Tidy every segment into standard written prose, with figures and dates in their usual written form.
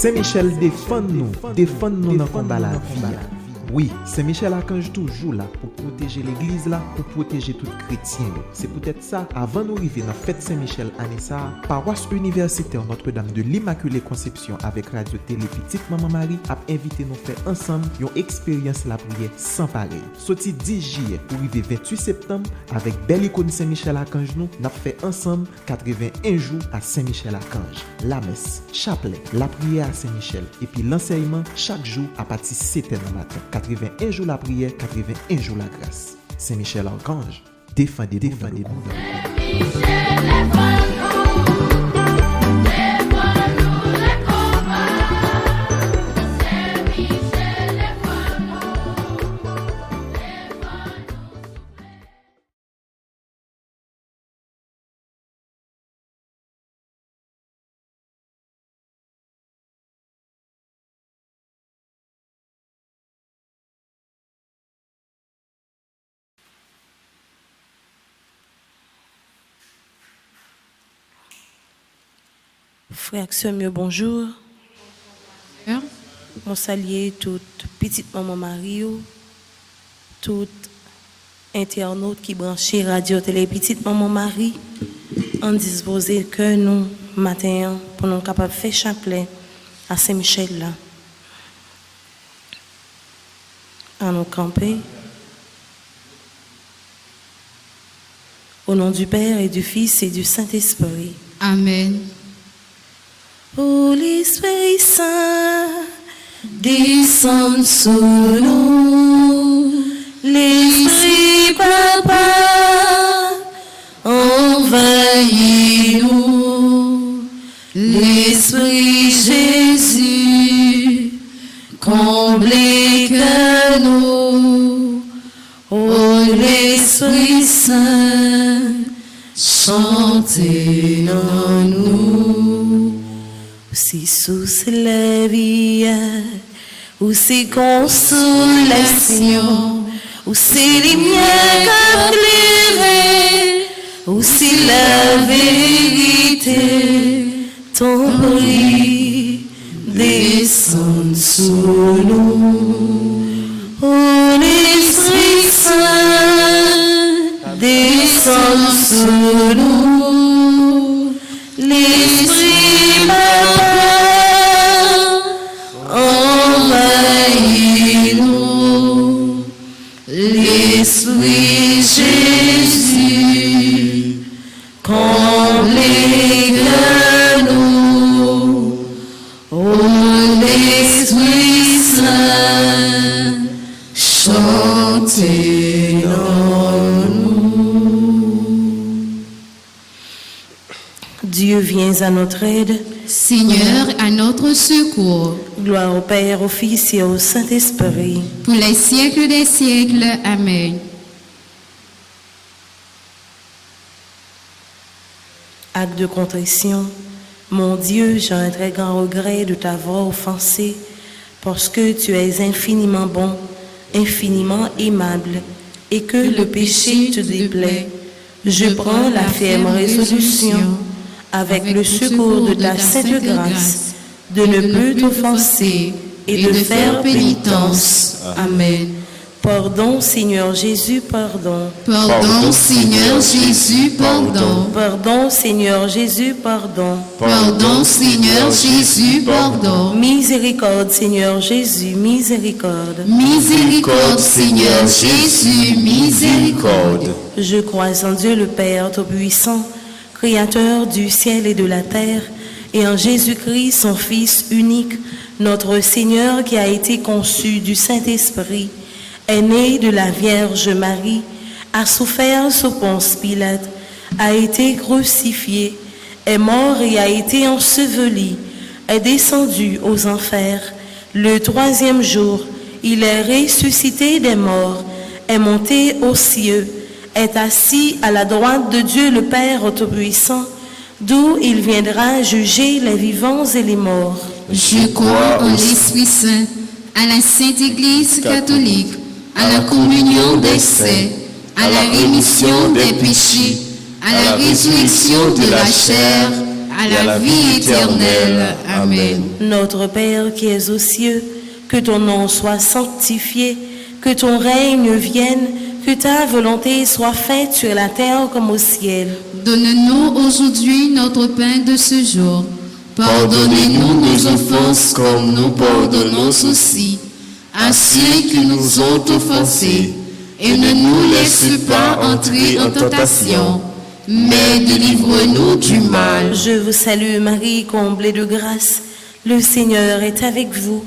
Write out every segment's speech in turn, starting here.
Saint-Michel défend-nous dans le combat la vie. Oui, Saint-Michel Archange toujours là pour protéger l'église là, pour protéger tout chrétien. C'est peut-être ça, avant d'arriver dans la fête Saint-Michel année ça, paroisse universitaire Notre-Dame de l'Immaculée Conception avec Radio Télé Petite Maman Marie a invité nous faire ensemble une expérience la prière sans pareil. Sorti 10 juillet pour arriver 28 septembre avec belle icône Saint-Michel Archange nous, n'a fait ensemble 81 jours à Saint-Michel Archange. La messe, chapelet, la prière à Saint-Michel et puis l'enseignement chaque jour à partir de 7h du matin. 81 jours la prière, 81 jours la grâce. Saint-Michel Archange, défendez-nous. Frères, sœurs, bonjour. On salue toute petite maman Marie, toute internaute qui branchait Radio Télé Petite Maman Marie, en disposer que nous, matin, pour nous capables de faire chapelet à Saint-Michel là. À nous camper. Au nom du Père et du Fils et du Saint-Esprit. Amen. Ô l'Esprit Saint, descend sur nous, l'Esprit Papa, envahis-nous, l'Esprit Jésus, comblez que nous, ô l'Esprit Saint, chantez en nous. Si sous la vie, ou c'est consolation, ou c'est lumière éclairée, ou c'est la vérité, ton bruit descend sur nous. Oh, l'Esprit Saint descend sur nous, l'Esprit Papa, envahis-nous, l'Esprit Jésus, comblez que nous, ô l'Esprit Saint, chantez en nous. Dieu vient à notre aide. Seigneur, à notre secours. Gloire au Père, au Fils et au Saint-Esprit. Pour les siècles des siècles. Amen. Acte de contrition. Mon Dieu, j'ai un très grand regret de t'avoir offensé, parce que tu es infiniment bon, infiniment aimable, et que le péché te déplaît. Je prends la ferme résolution, avec le secours de ta sainte grâce, de ne plus t'offenser et de faire pénitence. Amen. Pardon, Seigneur Jésus, pardon. Pardon, Seigneur Jésus, pardon. Pardon, Seigneur Jésus, pardon. Pardon, Seigneur Jésus, pardon. Miséricorde, Seigneur Jésus, miséricorde. Miséricorde, Seigneur Jésus, miséricorde. Je crois en Dieu le Père Tout-Puissant, Créateur du ciel et de la terre, et en Jésus-Christ, son Fils unique, notre Seigneur qui a été conçu du Saint-Esprit, est né de la Vierge Marie, a souffert sous Ponce Pilate, a été crucifié, est mort et a été enseveli, est descendu aux enfers. Le troisième jour, il est ressuscité des morts, est monté aux cieux, est assis à la droite de Dieu le Père Tout-Puissant, d'où il viendra juger les vivants et les morts. Je crois en l'Esprit Saint, à la Sainte Église catholique, à la communion des saints, à la rémission des péchés, à la résurrection de la chair, à la vie éternelle. Amen. Notre Père qui es aux cieux, que ton nom soit sanctifié, que ton règne vienne, que ta volonté soit faite sur la terre comme au ciel. Donne-nous aujourd'hui notre pain de ce jour. Pardonnez-nous nos offenses comme nous pardonnons aussi à ceux qui nous ont offensés. Et ne nous laisse pas entrer en tentation, mais délivre-nous du mal. Je vous salue Marie, comblée de grâce. Le Seigneur est avec vous.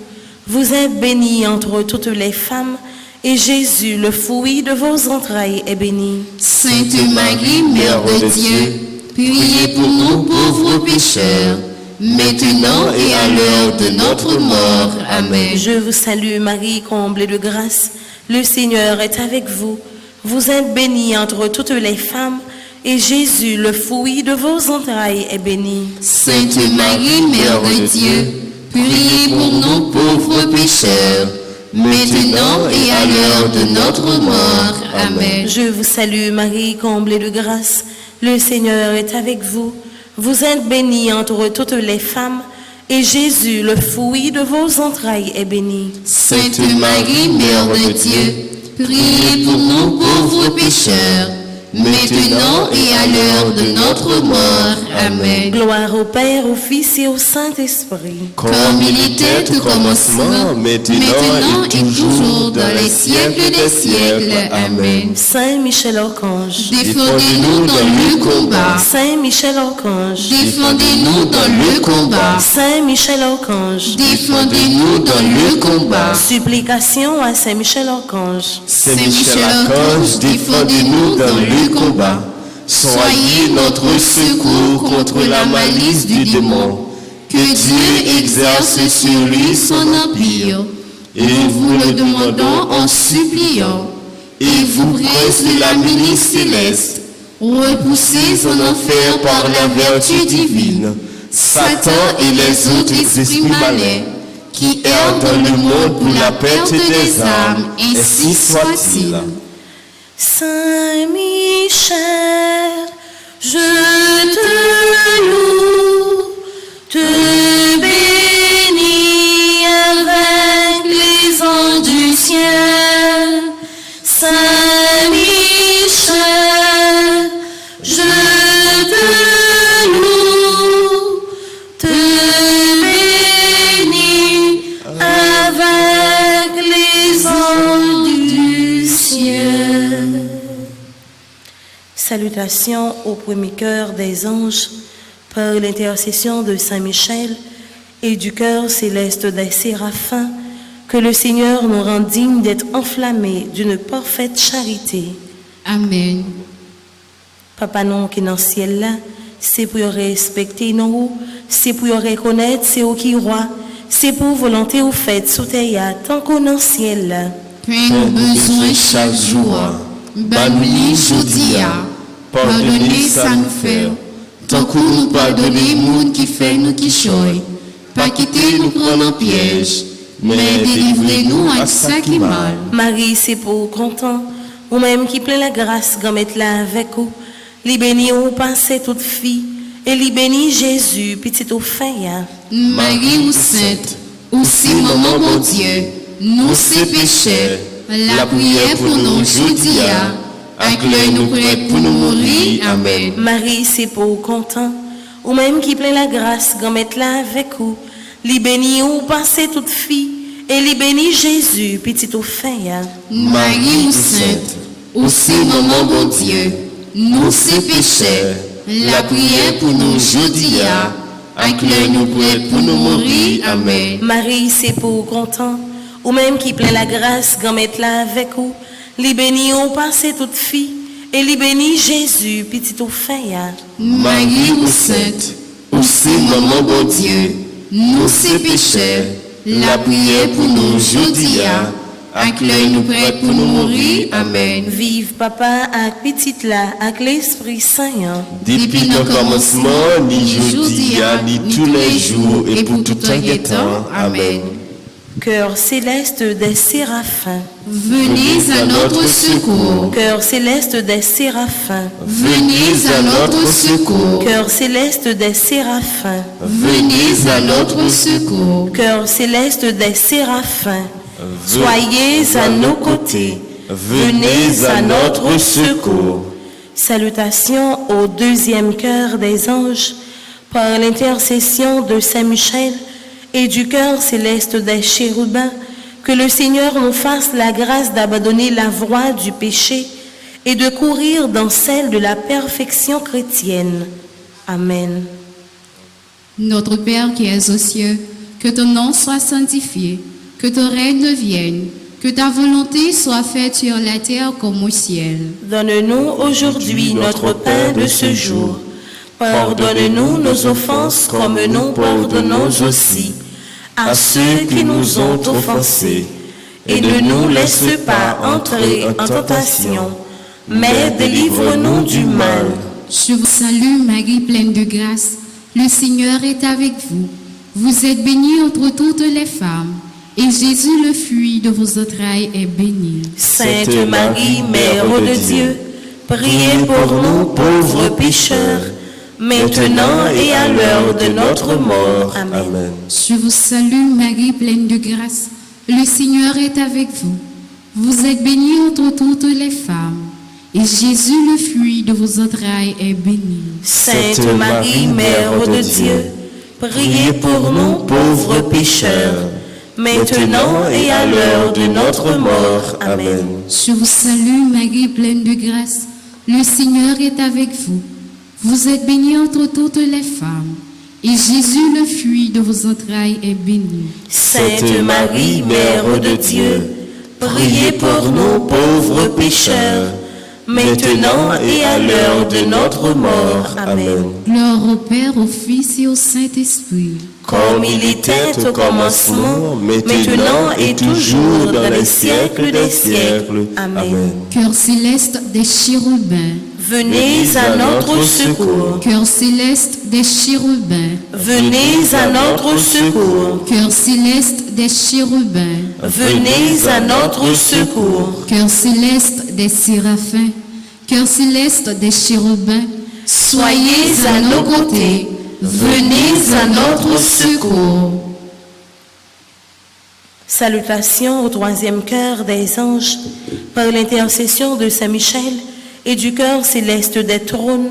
Vous êtes bénie entre toutes les femmes, et Jésus, le fruit de vos entrailles, est béni. Sainte Marie, Mère de Dieu, priez pour nous pauvres pécheurs, maintenant et à l'heure de notre mort. Amen. Je vous salue Marie, comblée de grâce. Le Seigneur est avec vous. Vous êtes bénie entre toutes les femmes, et Jésus, le fruit de vos entrailles, est béni. Sainte Marie, Mère de Dieu, priez pour nous pauvres pécheurs, maintenant et à l'heure de notre mort. Amen. Je vous salue Marie, comblée de grâce. Le Seigneur est avec vous. Vous êtes bénie entre toutes les femmes, et Jésus, le fruit de vos entrailles, est béni. Sainte Marie, Mère de Dieu, priez pour nous pauvres pécheurs, maintenant et à l'heure de notre mort. Amen. Gloire au Père, au Fils et au Saint-Esprit. Comme il était au commencement, maintenant et toujours, dans les siècles des siècles. Amen. Saint Michel Archange, défendez-nous dans le combat. Saint Michel Archange, Défendez-nous dans le combat. Saint Michel Archange, Défendez-nous dans le combat. supplication à Saint Michel Archange. Saint Michel Archange, défendez-nous dans le combat. Soyez notre secours contre la malice du démon. Que Dieu exerce sur lui son empire. Et nous vous le demandons en suppliant. Et vous, prince de la milice céleste, repoussez en enfer par la vertu divine Satan et les autres esprits malins qui errent dans le monde pour la perte des âmes, ainsi soit-il. Saint Michel, je te loue, te bénis avec les anges du ciel. Saint Michel, je te loue, te bénis avec les anges du ciel. Salutations au premier cœur des anges, par l'intercession de Saint Michel et du cœur céleste des séraphins, que le Seigneur nous rende dignes d'être enflammés d'une parfaite charité. Amen. Papa non qui est dans le ciel là, c'est pour respecter nous, c'est pour reconnaître c'est au qui roi, c'est pour volonté ou fait sous terre tant qu'on dans le ciel là. Pain nos besoins chaque jour, banni jodia, pardonnez ça nous fait, tant qu'on nous pardonne monde qui fait nous qui choy, pas quitter nous prendre en piège, mais délivrez-nous à ça qui mal. Marie, c'est pour content, ou même qui plaît la grâce, grand mettre là avec vous. Li béni ou passez toute fille, et li béni Jésus, petit au fin. Marie ou sainte, aussi maman bon Dieu, nous c'est pécheurs, la prière pour nous aujourd'hui, accueille nous prêts pour nous mourir. Amen. Marie, c'est pour content, ou même qui plaît la grâce, grand mettre là avec vous. Li béni ou passez toute fille, et li béni Jésus, petit au fin. Marie ou sainte, aussi maman bon Dieu, nous c'est pécheurs, la prière pour nous aujourd'hui, accueille nous prêts pour nous mourir. Amen. Marie, c'est pour content, ou même qui plaît la grâce, grand mettre là avec vous. Li béni ou passez toute fille, et li béni Jésus, petit au fin. Marie ou sainte, aussi maman bon Dieu, nous c'est pécheurs, la prière pour nous aujourd'hui, accueille nous prêts pour nous mourir. Amen. Vive papa avec petite là, avec l'Esprit Saint. Depuis le commencement, ni aujourd'hui, ni tous les jours, et pour tout temps. Amen. Chœur céleste des séraphins. Venez à notre secours. Chœur céleste des séraphins. Venez à notre secours. Chœur céleste des séraphins. Venez à notre secours. Chœur céleste des séraphins. Soyez à nos côtés. Venez à notre secours. Salutations au deuxième chœur des anges, par l'intercession de Saint Michel et du chœur céleste des chérubins, que le Seigneur nous fasse la grâce d'abandonner la voie du péché et de courir dans celle de la perfection chrétienne. Amen. Notre Père qui es aux cieux, que ton nom soit sanctifié, que ton règne vienne, que ta volonté soit faite sur la terre comme au ciel. Donne-nous aujourd'hui notre pain de ce jour. Pardonne-nous nos offenses comme nous pardonnons aussi à ceux qui nous ont offensés. Et ne nous laisse pas entrer en tentation, mais délivre-nous du mal. Je vous salue Marie, pleine de grâce. Le Seigneur est avec vous. Vous êtes bénie entre toutes les femmes. Et Jésus, le fruit de vos entrailles, est béni. Sainte Marie, Mère de Dieu, priez pour nous pauvres pécheurs, maintenant et à l'heure de notre mort. Amen. Je vous salue Marie, pleine de grâce. Le Seigneur est avec vous. Vous êtes bénie entre toutes les femmes. Et Jésus, le fruit de vos entrailles, est béni. Sainte Marie, Mère de Dieu, priez pour nous pauvres pécheurs, maintenant et à l'heure de notre mort. Amen. Je vous salue Marie, pleine de grâce. Le Seigneur est avec vous. Vous êtes bénie entre toutes les femmes. Et Jésus, le fruit de vos entrailles, est béni. Sainte Marie, Mère de Dieu, priez pour nous pauvres pécheurs, maintenant et à l'heure de notre mort. Amen. Gloire au Père, au Fils et au Saint-Esprit. Comme il était au commencement, maintenant et toujours dans les siècles des siècles. Amen. Cœur céleste des chérubins. Venez à notre secours. Cœur céleste des chérubins. Venez à notre secours. Cœur céleste des chérubins. Venez à notre secours. Cœur céleste des séraphins. Cœur céleste des chérubins. Soyez à nos côtés. Venez à notre secours. Salutations au troisième chœur des anges, par l'intercession de Saint Michel et du chœur céleste des trônes,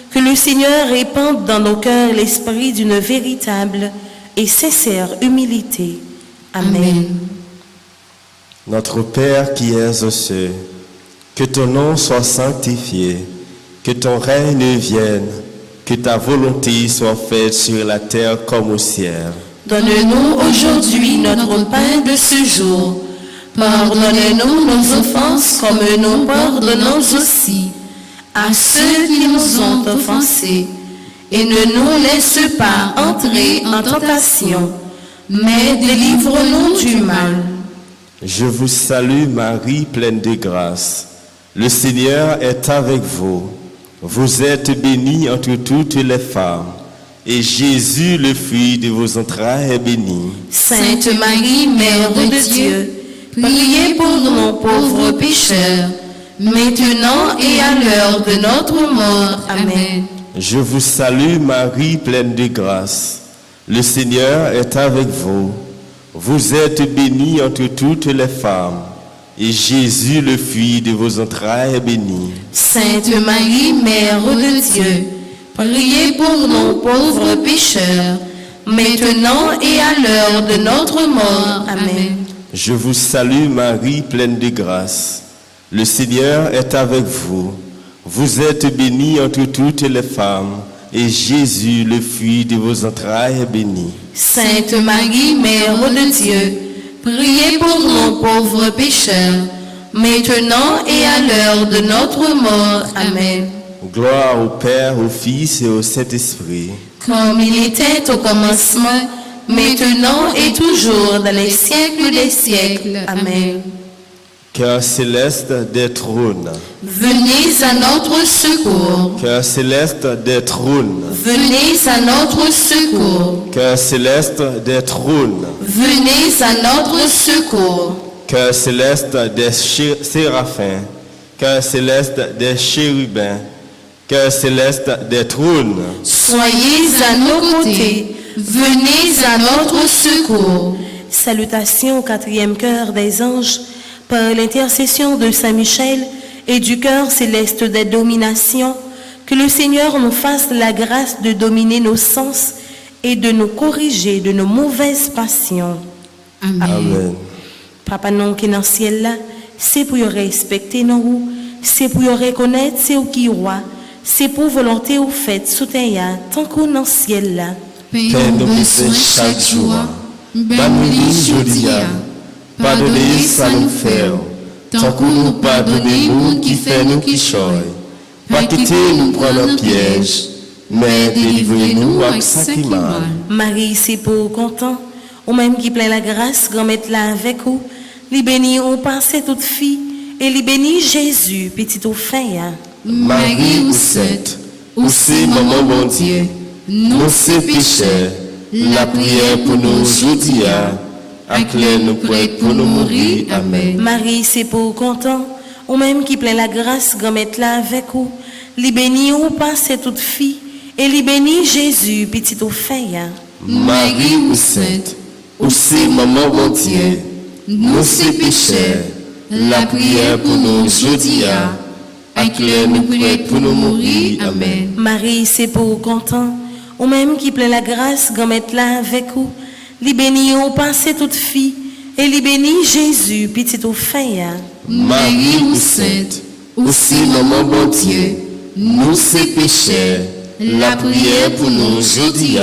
que le Seigneur répande dans nos cœurs l'esprit d'une véritable et sincère humilité. Amen. Notre Père qui es aux cieux, que ton nom soit sanctifié, que ton règne vienne, que ta volonté soit faite sur la terre comme au ciel. Donne-nous aujourd'hui notre pain de ce jour. Pardonne-nous nos offenses comme nous pardonnons aussi à ceux qui nous ont offensés. Et ne nous laisse pas entrer en tentation, mais délivre-nous du mal. Je vous salue Marie, pleine de grâce. Le Seigneur est avec vous. Vous êtes bénie entre toutes les femmes, et Jésus, le fruit de vos entrailles, est béni. Sainte Marie, Mère de Dieu, priez pour nous pauvres pécheurs, maintenant et à l'heure de notre mort. Amen. Je vous salue Marie, pleine de grâce. Le Seigneur est avec vous. Vous êtes bénie entre toutes les femmes, et Jésus, le fruit de vos entrailles, est béni. Sainte Marie, Mère de Dieu, priez pour nous pauvres pécheurs, maintenant et à l'heure de notre mort. Amen. Je vous salue Marie, pleine de grâce. Le Seigneur est avec vous. Vous êtes bénie entre toutes les femmes, et Jésus, le fruit de vos entrailles, est béni. Sainte Marie, Mère de Dieu, priez pour nous pauvres pécheurs, maintenant et à l'heure de notre mort. Amen. Gloire au Père, au Fils et au Saint-Esprit. Comme il était au commencement, maintenant et toujours dans les siècles des siècles. Amen. Cœur céleste des trônes. venez à notre secours. Cœur céleste des trônes. Venez à notre secours. Cœur céleste des trônes. Venez à notre secours. Cœur céleste des séraphins. Cœur céleste des chérubins. Cœur céleste des trônes. Soyez à nos côtés. Venez à notre secours. Salutations au quatrième cœur des anges, par l'intercession de Saint Michel et du cœur céleste des dominations, que le Seigneur nous fasse la grâce de dominer nos sens et de nous corriger de nos mauvaises passions. Amen. Amen. Papa non qui est dans le ciel là, c'est pour respecter nous, c'est pour reconnaître c'est qui est roi, c'est pour volonté ou fait sous terre tant qu'on dans le ciel là. Père, nos besoins chaque jour. Bénis aujourd'hui. Pardonnez ça nous fait. Tant que nous pardonnez nous qui fait nous qui choy. Pas quitter nous prendre un piège, mais délivrez-nous avec ça qui mal. Marie, c'est pour content, ou même qui plein la grâce, grand-mère là avec vous, li béni ou passé toute fille, et li béni Jésus, petit au fin. Marie ou sainte, ou c'est maman bon Dieu, nous c'est pécheurs, la prière pour nous aujourd'hui, acclare nous prêts pour nous mourir. Amen. Marie, c'est pour content, ou même qui plein la grâce, grand-mère là avec vous, li béni ou passé toute fille, et li béni Jésus, petit au fin. Marie ou sainte, ou c'est maman bon Dieu, nous c'est pécheurs, la prière pour nous aujourd'hui, acclare nous prêts pour nous mourir. Amen. Marie, c'est pour content, ou même qui plein la grâce, grand-mère là avec vous, li béni ou passé toute fille, et li béni Jésus, petit au fin. Marie ou sainte, ou c'est maman bon Dieu, nous c'est pécheurs, la prière pour nous aujourd'hui,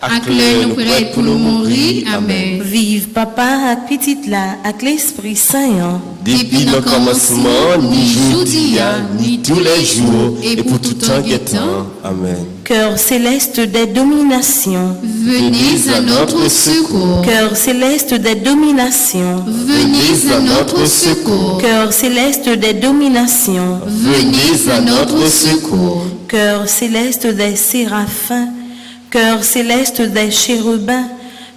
acclare nous prêts pour nous mourir. Amen. Vive papa ak petite là, ak l'Esprit Saint. Depuis le commencement, ni aujourd'hui, ni tous les jours, et pour tout temps qui est temps. Amen. Cœur céleste des dominations, Venez à notre secours. cœur céleste des dominations, Venez à notre secours. cœur céleste des dominations, Venez à notre secours. cœur céleste des séraphins, cœur céleste des chérubins,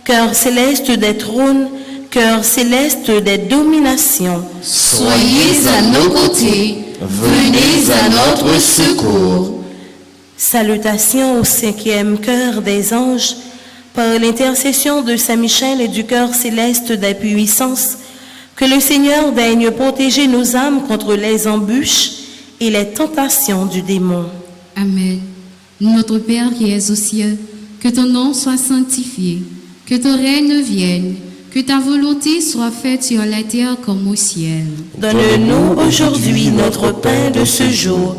cœur céleste des trônes, cœur céleste des dominations. Soyez à nos côtés. Venez à notre secours. Salutations au cinquième cœur des anges, par l'intercession de Saint Michel et du cœur céleste des puissances, que le Seigneur daigne protéger nos âmes contre les embûches et les tentations du démon. Amen. Notre Père qui es aux cieux, que ton nom soit sanctifié, que ton règne vienne, que ta volonté soit faite sur la terre comme au ciel. Donne-nous aujourd'hui notre pain de ce jour.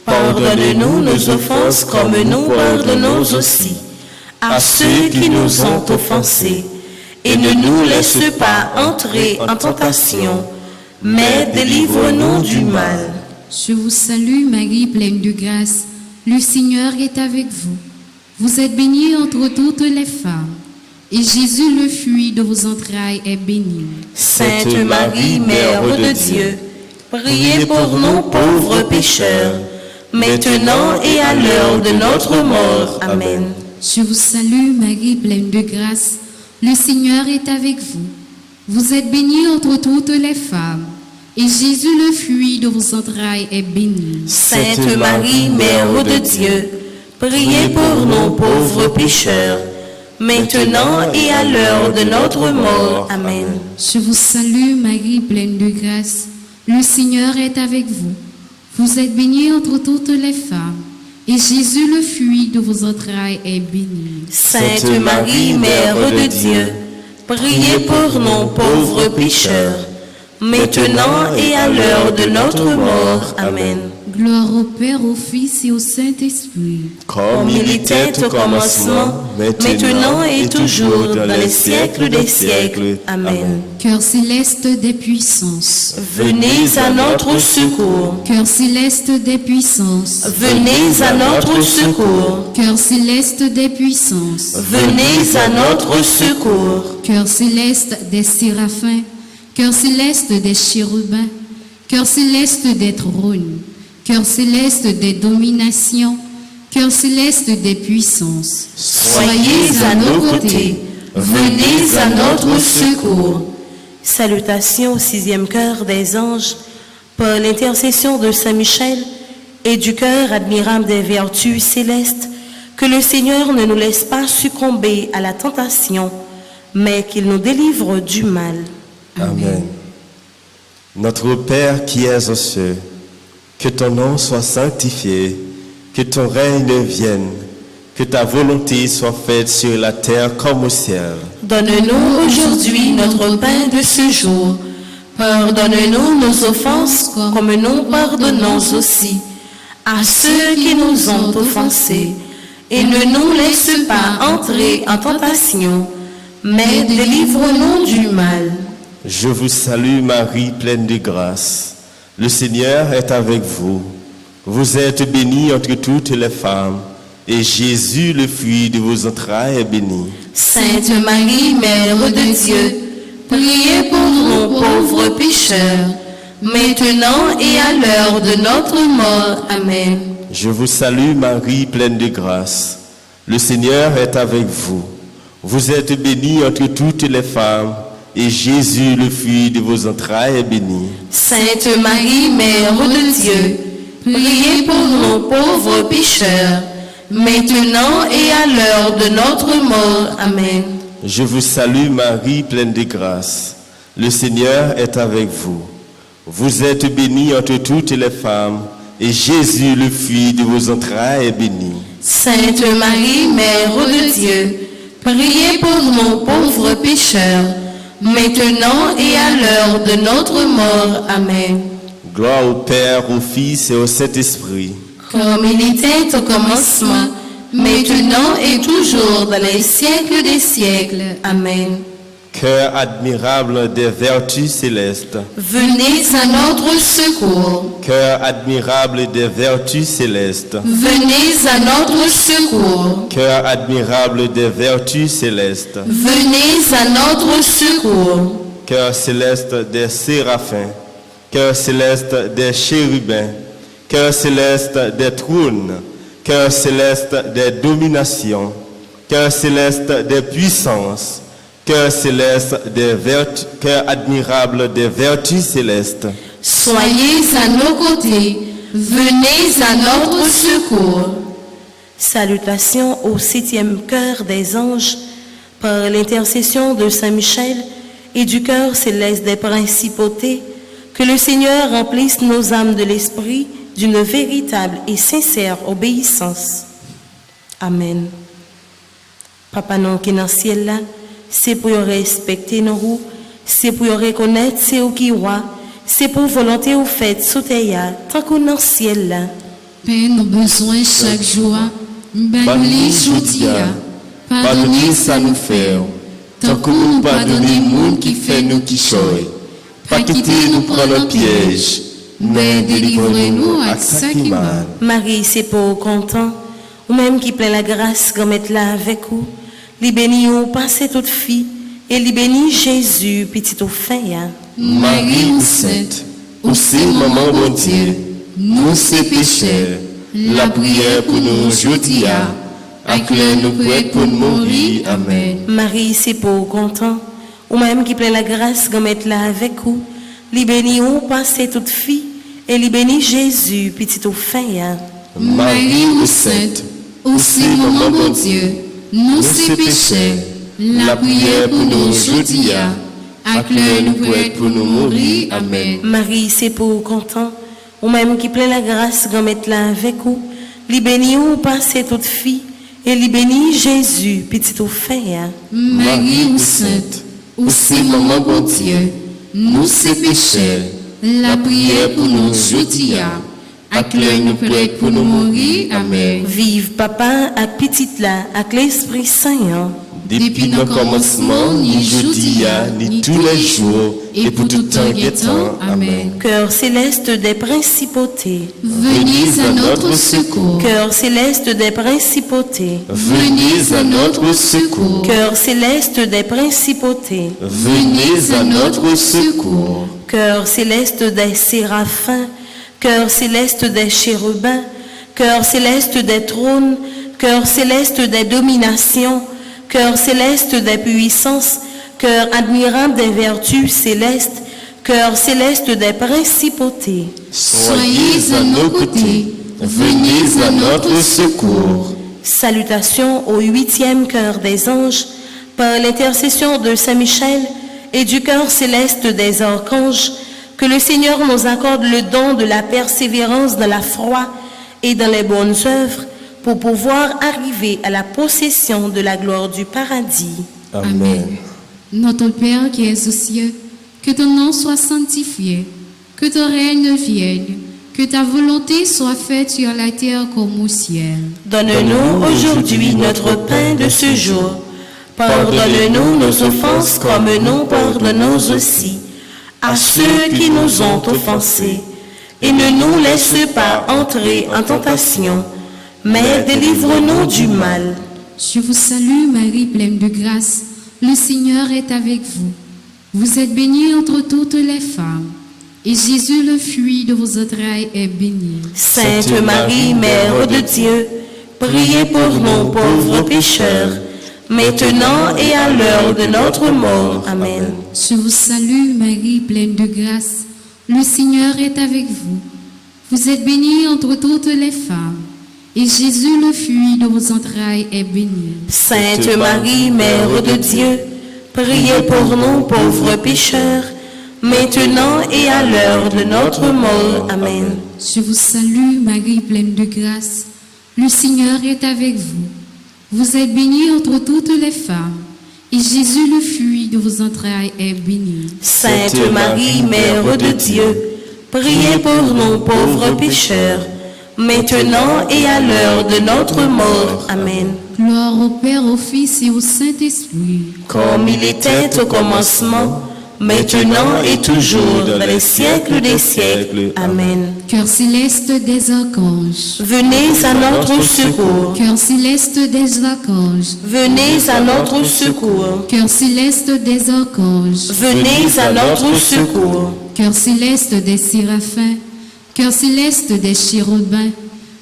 Pardonne-nous nos offenses comme nous pardonnons aussi à ceux qui nous ont offensés. Et ne nous laisse pas entrer en tentation, mais délivre-nous du mal. Je vous salue Marie, pleine de grâce. Le Seigneur est avec vous. Vous êtes bénie entre toutes les femmes. Et Jésus, le fruit de vos entrailles, est béni. Sainte Marie, Mère de Dieu, priez pour nous pauvres pécheurs, maintenant et à l'heure de notre mort. Amen. Je vous salue Marie, pleine de grâce. Le Seigneur est avec vous. Vous êtes bénie entre toutes les femmes. Et Jésus, le fruit de vos entrailles, est béni. Sainte Marie, Mère de Dieu, priez pour nous pauvres pécheurs, maintenant et à l'heure de notre mort. Amen. Je vous salue Marie, pleine de grâce. Le Seigneur est avec vous. Vous êtes bénie entre toutes les femmes. Et Jésus, le fruit de vos entrailles, est béni. Sainte Marie, Mère de Dieu, priez pour nous pauvres pécheurs, maintenant et à l'heure de notre mort. Amen. Gloire au Père, au Fils et au Saint-Esprit. Comme il était au commencement, maintenant et toujours, dans les siècles des siècles. Amen. Cœur céleste des puissances. Venez à notre secours. Cœur céleste des puissances. Venez à notre secours. Cœur céleste des puissances. Venez à notre secours. Cœur céleste des séraphins. cœur céleste des chérubins, cœur céleste des trônes, cœur céleste des dominations, cœur céleste des puissances. Soyez à nos côtés, venez à notre secours. Salutations au 6e cœur des anges, par l'intercession de Saint Michel et du cœur admirable des vertus célestes, que le Seigneur ne nous laisse pas succomber à la tentation, mais qu'il nous délivre du mal. Amen. Notre Père qui es aux cieux, que ton nom soit sanctifié, que ton règne vienne, que ta volonté soit faite sur la terre comme au ciel. Donne-nous aujourd'hui notre pain de ce jour. Pardonne-nous nos offenses comme nous pardonnons aussi à ceux qui nous ont offensés. Et ne nous laisse pas entrer en tentation, mais délivre-nous du mal. Je vous salue Marie, pleine de grâce. Le Seigneur est avec vous. Vous êtes bénie entre toutes les femmes, et Jésus, le fruit de vos entrailles, est béni. Sainte Marie, Mère de Dieu, priez pour nous pauvres pécheurs, maintenant et à l'heure de notre mort. Amen. Je vous salue Marie, pleine de grâce. Le Seigneur est avec vous. Vous êtes bénie entre toutes les femmes, et Jésus, le fruit de vos entrailles, est béni. Sainte Marie, Mère de Dieu, priez pour nous pauvres pécheurs, maintenant et à l'heure de notre mort. Amen. Je vous salue Marie, pleine de grâce. Le Seigneur est avec vous. Vous êtes bénie entre toutes les femmes, et Jésus, le fruit de vos entrailles, est béni. Sainte Marie, Mère de Dieu, priez pour nous pauvres pécheurs, maintenant et à l'heure de notre mort. Amen. Gloire au Père, au Fils et au Saint-Esprit. Comme il était au commencement, maintenant et toujours dans les siècles des siècles. Amen. Cœur admirable des vertus célestes. Venez à notre secours. Cœur admirable des vertus célestes. Venez à notre secours. Cœur admirable des vertus célestes. Venez à notre secours. Cœur céleste des séraphins. Cœur céleste des chérubins. Cœur céleste des trônes. Cœur céleste des dominations. Cœur céleste des puissances. Cœur céleste des vertus, cœur admirable des vertus célestes. Soyez à nos côtés, venez à notre secours. Salutations au 7e cœur des anges, par l'intercession de Saint Michel et du cœur céleste des principautés, que le Seigneur remplisse nos âmes de l'esprit d'une véritable et sincère obéissance. Amen. Papa non qui est dans le ciel là, c'est pour respecter nos roues, c'est pour reconnaître c'est au qui roi, c'est pour volonté au fait sauter tant qu'on dans le ciel là. Père, nos besoins chaque jour, bénis aujourd'hui, pardonnez ça nous fait, tant que nous pardonnez monde qui fait nous qui choy. Pas quitter nous prendre le piège, mais délivrez-nous à ça qui mal. Marie, c'est pour content, ou même qui plein la grâce qu'on mette là avec vous. Li béni ou passez toute fille, et li béni Jésus, petit au fin. Marie ou sainte, ou c'est maman bon Dieu, nous c'est pécheurs, la prière pour nous aujourd'hui, acclare nous prêts pour nous mourir. Amen. Marie, c'est pour content, ou même qui plein la grâce qu'on mette là avec vous. Li béni ou passez toute fille, et li béni Jésus, petit au fin. Marie ou sainte, ou c'est maman bon Dieu, nous c'est pécheurs, la prière pour nous aujourd'hui, acclare nous prêts pour nous mourir. Amen. Marie, c'est pour content, ou même qui plein la grâce qu'on mette là avec vous. Li béni ou passez toute fille, et li béni Jésus, petit au fin. Marie ou sainte, ou c'est maman bon Dieu, nous c'est pécheurs, la prière pour nous aujourd'hui, acclare nous prêts pour nous mourir. Amen. Vive papa ak petite là, ak l'Esprit Saint. depuis le commencement, ni aujourd'hui, ni tous les jours, et pour tout temps et temps. Amen. Cœur céleste des principautés, Venez à notre secours. cœur céleste des principautés, Venez à notre secours. cœur céleste des principautés, Venez à notre secours. cœur céleste des séraphins, cœur céleste des chérubins, cœur céleste des trônes, cœur céleste des dominations, cœur céleste des puissances, cœur admirable des vertus célestes, cœur céleste des principautés. Soyez à nos côtés. Venez à notre secours. Salutations au 8e cœur des anges, par l'intercession de Saint Michel et du cœur céleste des archanges, que le Seigneur nous accorde le don de la persévérance dans la foi et dans les bonnes œuvres pour pouvoir arriver à la possession de la gloire du paradis. Amen. Notre Père qui es aux cieux, que ton nom soit sanctifié, que ton règne vienne, que ta volonté soit faite sur la terre comme au ciel. Donne-nous aujourd'hui notre pain de ce jour. Pardonne-nous nos offenses comme nous pardonnons aussi à ceux qui nous ont offensés. Et ne nous laisse pas entrer en tentation, mais délivre-nous du mal. Je vous salue Marie, pleine de grâce, le Seigneur est avec vous. Vous êtes bénie entre toutes les femmes, et Jésus, le fruit de vos entrailles, est béni. Sainte Marie, Mère de Dieu, priez pour nous pauvres pécheurs, maintenant et à l'heure de notre mort. Amen. Je vous salue Marie, pleine de grâce, le Seigneur est avec vous. Vous êtes bénie entre toutes les femmes, et Jésus, le fruit de vos entrailles, est béni. Sainte Marie, Mère de Dieu, priez pour nous pauvres pécheurs, maintenant et à l'heure de notre mort. Amen. Je vous salue Marie, pleine de grâce, le Seigneur est avec vous. Vous êtes bénie entre toutes les femmes, et Jésus, le fruit de vos entrailles, est béni. Sainte Marie, Mère de Dieu, priez pour nous pauvres pécheurs, maintenant et à l'heure de notre mort. Amen. Gloire au Père, au Fils et au Saint-Esprit. Comme il était au commencement, maintenant et toujours, dans les siècles des siècles. Amen. Cœur céleste des archanges. Venez à notre secours. Cœur céleste des archanges. Venez à notre secours. Cœur céleste des archanges. Venez à notre secours. Cœur céleste des séraphins. Cœur céleste des chérubins.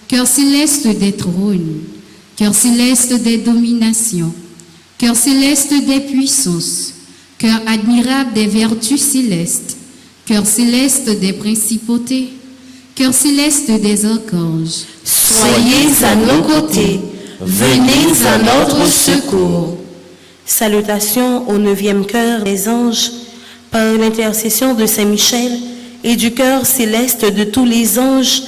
Cœur céleste des trônes. Cœur céleste des dominations. Cœur céleste des puissances. Cœur admirable des vertus célestes. Cœur céleste des principautés. Cœur céleste des archanges. Soyez à nos côtés. Venez à notre secours. Salutations au 9e cœur des anges, par l'intercession de Saint Michel et du cœur céleste de tous les anges,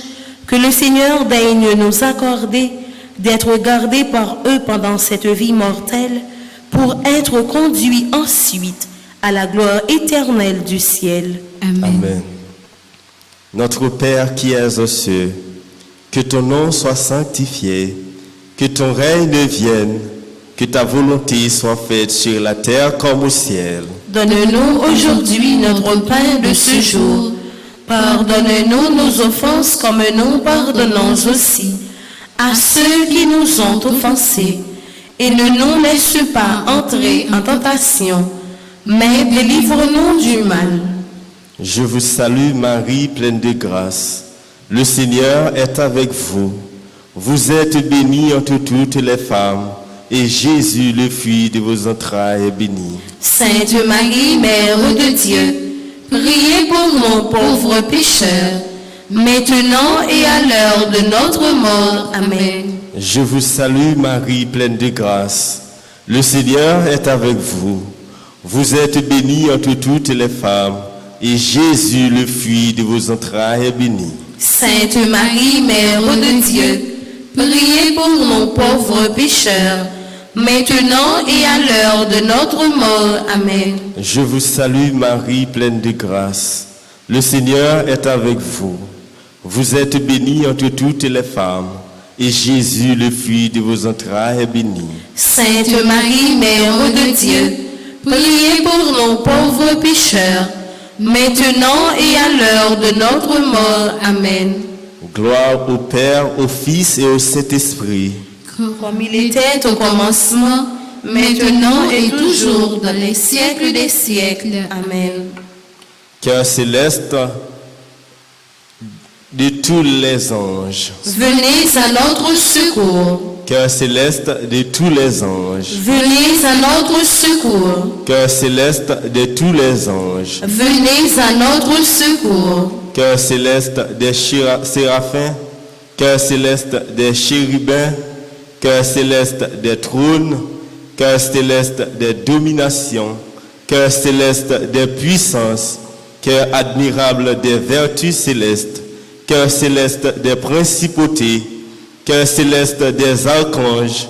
que le Seigneur daigne nous accorder d'être gardés par eux pendant cette vie mortelle, pour être conduits ensuite à la gloire éternelle du ciel. Amen. Amen. Notre Père qui es aux cieux, que ton nom soit sanctifié, que ton règne vienne, que ta volonté soit faite sur la terre comme au ciel. Donne-nous aujourd'hui notre pain de ce jour. Pardonne-nous nos offenses comme nous pardonnons aussi à ceux qui nous ont offensés. Et ne nous laisse pas entrer en tentation, mais délivre-nous du mal. Je vous salue Marie, pleine de grâce. Le Seigneur est avec vous. Vous êtes bénie entre toutes les femmes, et Jésus, le fruit de vos entrailles, est béni. Sainte Marie, Mère de Dieu, priez pour nous pauvres pécheurs, maintenant et à l'heure de notre mort. Amen. Je vous salue Marie, pleine de grâce. Le Seigneur est avec vous. Vous êtes bénie entre toutes les femmes, et Jésus, le fruit de vos entrailles, est béni. Sainte Marie, Mère de Dieu, priez pour nous pauvres pécheurs, maintenant et à l'heure de notre mort. Amen. Je vous salue Marie, pleine de grâce. Le Seigneur est avec vous. Vous êtes bénie entre toutes les femmes, et Jésus, le fruit de vos entrailles, est béni. Sainte Marie, Mère de Dieu, priez pour nos pauvres pécheurs, maintenant et à l'heure de notre mort. Amen. Gloire au Père, au Fils et au Saint-Esprit. Comme il était au commencement, maintenant et toujours, dans les siècles des siècles. Amen. Cœur céleste de tous les anges. Venez à notre secours. Cœur céleste de tous les anges. Venez à notre secours. Cœur céleste de tous les anges. Venez à notre secours. Cœur céleste des séraphins. Cœur céleste des chérubins. Cœur céleste des trônes. Cœur céleste des dominations. Cœur céleste des puissances. Cœur admirable des vertus célestes. Cœur céleste des principautés. Cœur céleste des archanges.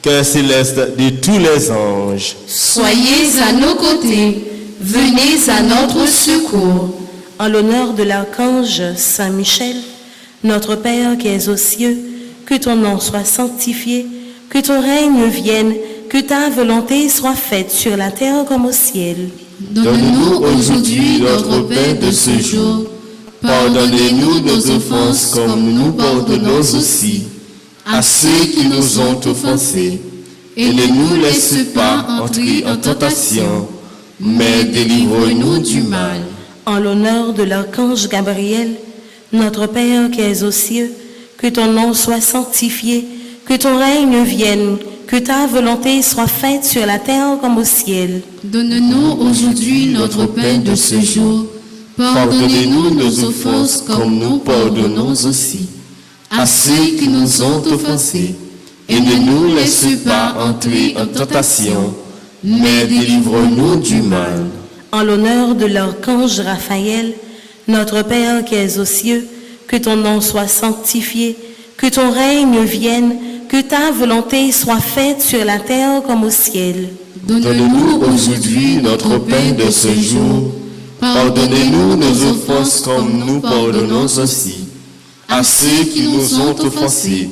Cœur céleste de tous les anges. Soyez à nos côtés. Venez à notre secours. En l'honneur de l'archange Saint Michel, notre Père qui es aux cieux, que ton nom soit sanctifié, que ton règne vienne, que ta volonté soit faite sur la terre comme au ciel. Donne-nous aujourd'hui notre pain de ce jour. Pardonnez-nous nos offenses comme nous pardonnons aussi à ceux qui nous ont offensés. Et ne nous laisse pas entrer en tentation, mais délivre-nous du mal. En l'honneur de l'archange Gabriel, notre Père qui es aux cieux, que ton nom soit sanctifié, que ton règne vienne, que ta volonté soit faite sur la terre comme au ciel. Donne-nous aujourd'hui notre pain de ce jour. Pardonnez-nous nos offenses comme nous pardonnons aussi à ceux qui nous ont offensés. Et ne nous laisse pas entrer en tentation, mais délivre-nous du mal. En l'honneur de l'archange Raphaël, notre Père qui es aux cieux, que ton nom soit sanctifié, que ton règne vienne, que ta volonté soit faite sur la terre comme au ciel. Donne-nous aujourd'hui notre pain de ce jour. Pardonnez-nous nos offenses comme nous pardonnons aussi à ceux qui nous ont offensés.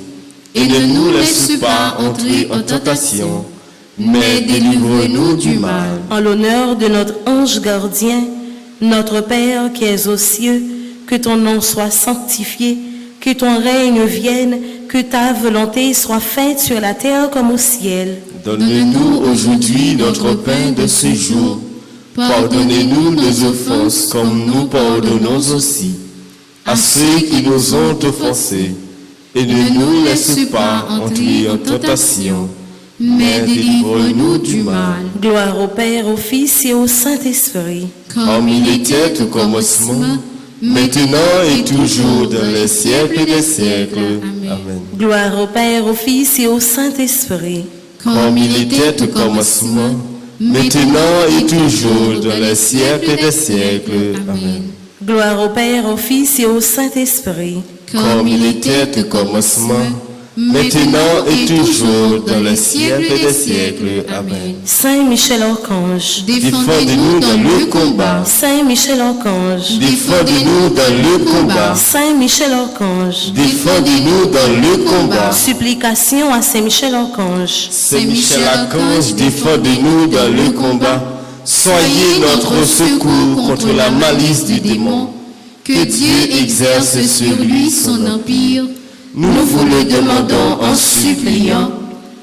Et ne nous laisse pas entrer en tentation, mais délivre-nous du mal. En l'honneur de notre ange gardien, notre Père qui es aux cieux, que ton nom soit sanctifié, que ton règne vienne, que ta volonté soit faite sur la terre comme au ciel. Donne-nous aujourd'hui notre pain de ce jour. Pardonnez-nous nos offenses comme nous pardonnons aussi à ceux qui nous ont offensés. Et ne nous laisse pas entrer en tentation, mais délivre-nous du mal. Gloire au Père, au Fils et au Saint-Esprit. Comme il était au commencement, maintenant et toujours dans les siècles des siècles. Amen. Gloire au Père, au Fils et au Saint-Esprit. Comme il était au commencement, maintenant et toujours dans les siècles des siècles. Amen. Gloire au Père, au Fils et au Saint-Esprit. Comme il était au commencement, maintenant et toujours dans les siècles des siècles. Amen. Saint Michel Archange, Défendez-nous dans le combat. Saint Michel Archange, Défendez-nous dans le combat. Saint Michel Archange, Défendez-nous dans le combat. supplication à Saint Michel Archange. Saint Michel Archange, défendez-nous dans le combat. Soyez notre secours contre la malice du démon. Que Dieu exerce sur lui son empire. Nous vous le demandons en suppliant.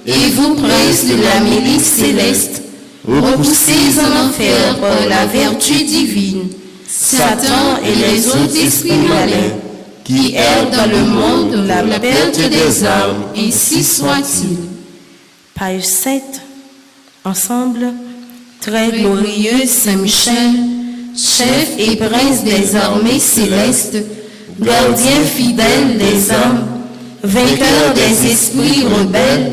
Et vous, princes de la milice céleste, repoussés en enfer par la vertu divine, Satan et les autres esprits malins qui errent dans le monde la perte des âmes, ainsi soit-il. Page 7. Ensemble. Très glorieux Saint Michel, chef et prince des armées célestes, gardien fidèle des âmes, vainqueur des esprits rebelles,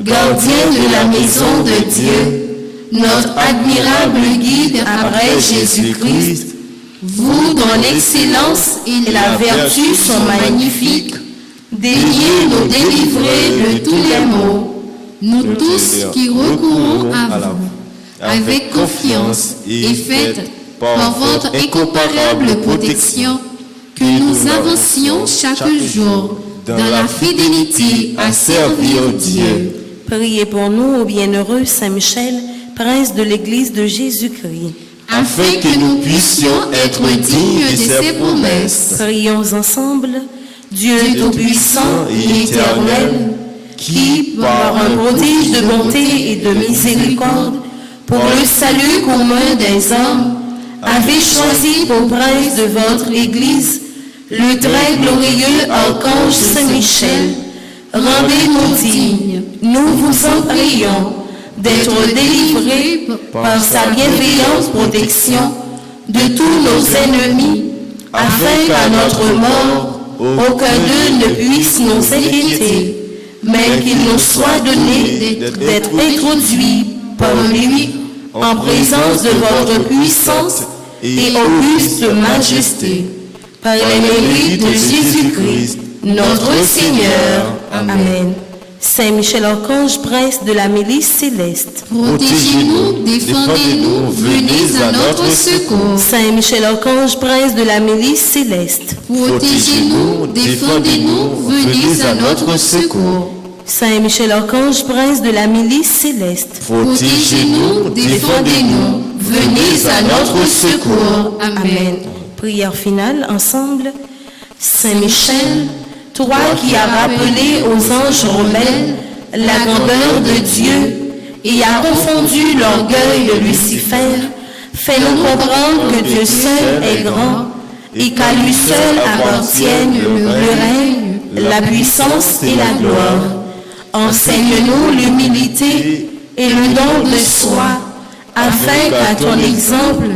gardien de la maison de Dieu, notre admirable guide après Jésus-Christ, vous dont l'excellence et la vertu sont magnifiques, daignez nous délivrer de tous les maux, Nous tous qui recourons à vous, avec confiance et faites par votre incomparable protection, que nous avancions chaque jour dans la fidélité à servir Dieu. Priez pour nous, ô bienheureux Saint Michel, prince de l'Église de Jésus-Christ, afin que nous puissions être dignes de ses promesses. Prions ensemble. Dieu Tout-Puissant et Éternel, qui, par un prodige de bonté et de miséricorde, pour le salut commun des hommes, avez choisi pour prince de votre Église le très glorieux archange Saint-Michel. Rendez-nous dignes, nous vous en prions, d'être délivrés par sa bienveillante protection de tous nos ennemis, afin qu'à notre mort, aucun d'eux ne puisse nous inquiéter, mais qu'il nous soit donné d'être introduits par lui en présence de votre puissance et auguste majesté. Par les mérites de Jésus-Christ, notre Seigneur. Amen. Saint Michel Archange, prince de la milice céleste, Protégez-nous, défendez-nous, venez à notre secours. Saint Michel Archange, prince de la milice céleste, Protégez-nous, défendez-nous, venez à notre secours. Saint Michel Archange, prince de la milice céleste, Protégez-nous, défendez-nous, venez à notre secours. Amen. Prière finale ensemble. Saint Michel, toi qui as rappelé aux anges rebelles la grandeur de Dieu et as confondu l'orgueil de Lucifer, fais-nous comprendre que Dieu seul est grand et qu'à lui seul appartiennent le règne, la puissance et la gloire. Enseigne-nous l'humilité et le don de soi, afin qu'à ton exemple,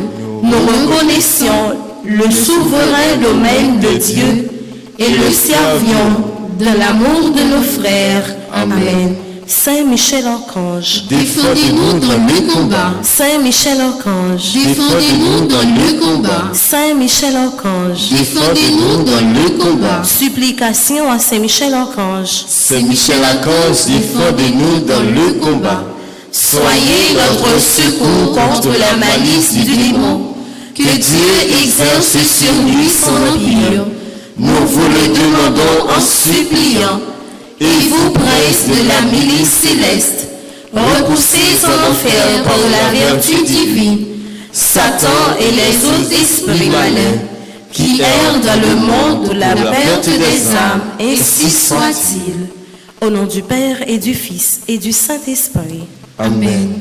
nous reconnaissions le souverain domaine de Dieu et le servions de l'amour de nos frères. Amen. Saint Michel Archange, Défendez-nous dans le combat. Saint Michel Archange, Défendez-nous dans le combat. Saint Michel Archange, Défendez-nous dans le combat. supplication à Saint Michel Archange. Saint Michel Archange, défendez-nous dans le combat. Soyez notre secours contre la malice du démon. Que Dieu exerce sur lui son empire. Nous vous le demandons en suppliant. Et vous, prince de la milice céleste, repoussez en enfer par la vertu divine Satan et les autres esprits malins qui errent dans le monde de la perte des âmes, ainsi soit-il. Au nom du Père et du Fils et du Saint-Esprit. Amen.